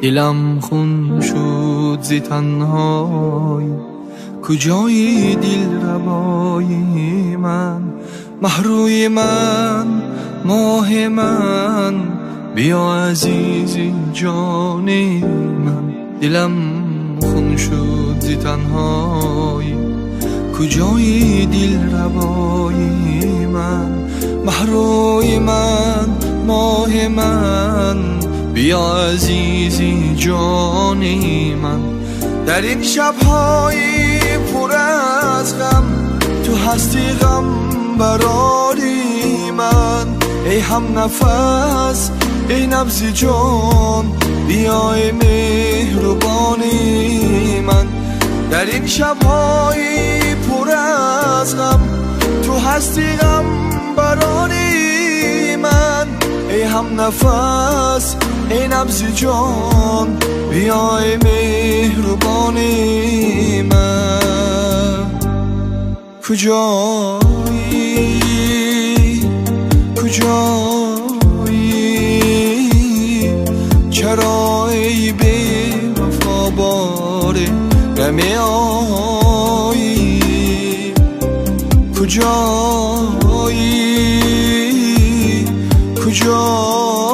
دلم خون شد ز تنهایی، کجایی دل ربایی من؟ محروی من، ماه من، بیا عزیزی جان من. دلم خون شد ز تنهایی، کجایی دل ربایی من؟ محروی من، ماه من، بیا عزیزی جان من. در این شب‌های پر از غم تو هستی غم براری من. ای هم نفس، ای نبض جان، بیای مهربانی من. در این شب‌های پر از غم تو هستی غم براری من. ای هم نفس، ای نبض جان، بیای مهربانی من. کجایی، کجایی، چرا ای بی وفا باره نمیایی؟ کجایی، کجایی،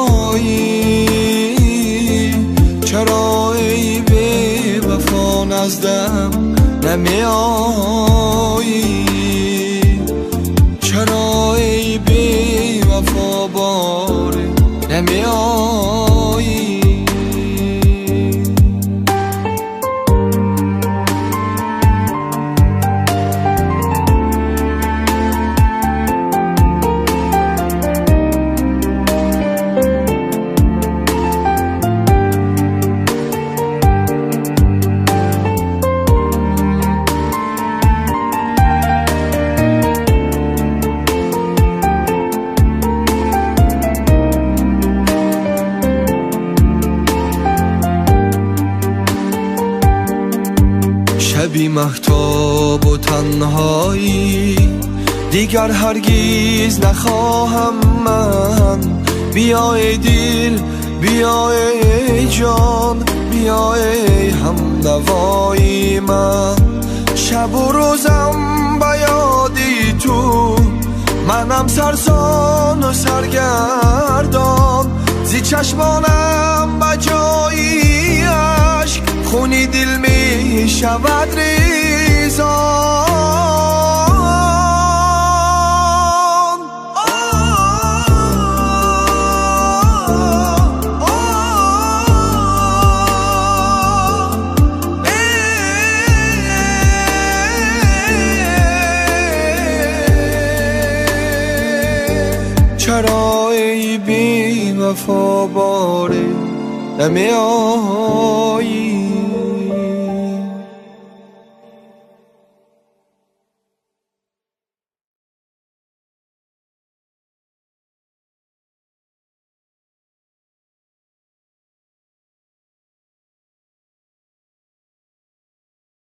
چرا ای بی وفا نزدم نمیایی؟ چرا ای بی وفا باره نمیایی؟ شبی مهتاب و تنهایی، دیگر هرگز نخواهم من. بیای دل، بیای جان، بیای همنوای من. شب و روزم به یادی تو، منم سرسان و سرگردان. زی چشمانم به جایی عشق، خونی دل می شود ریزان. چرا ای بی وفا باره نمیایی؟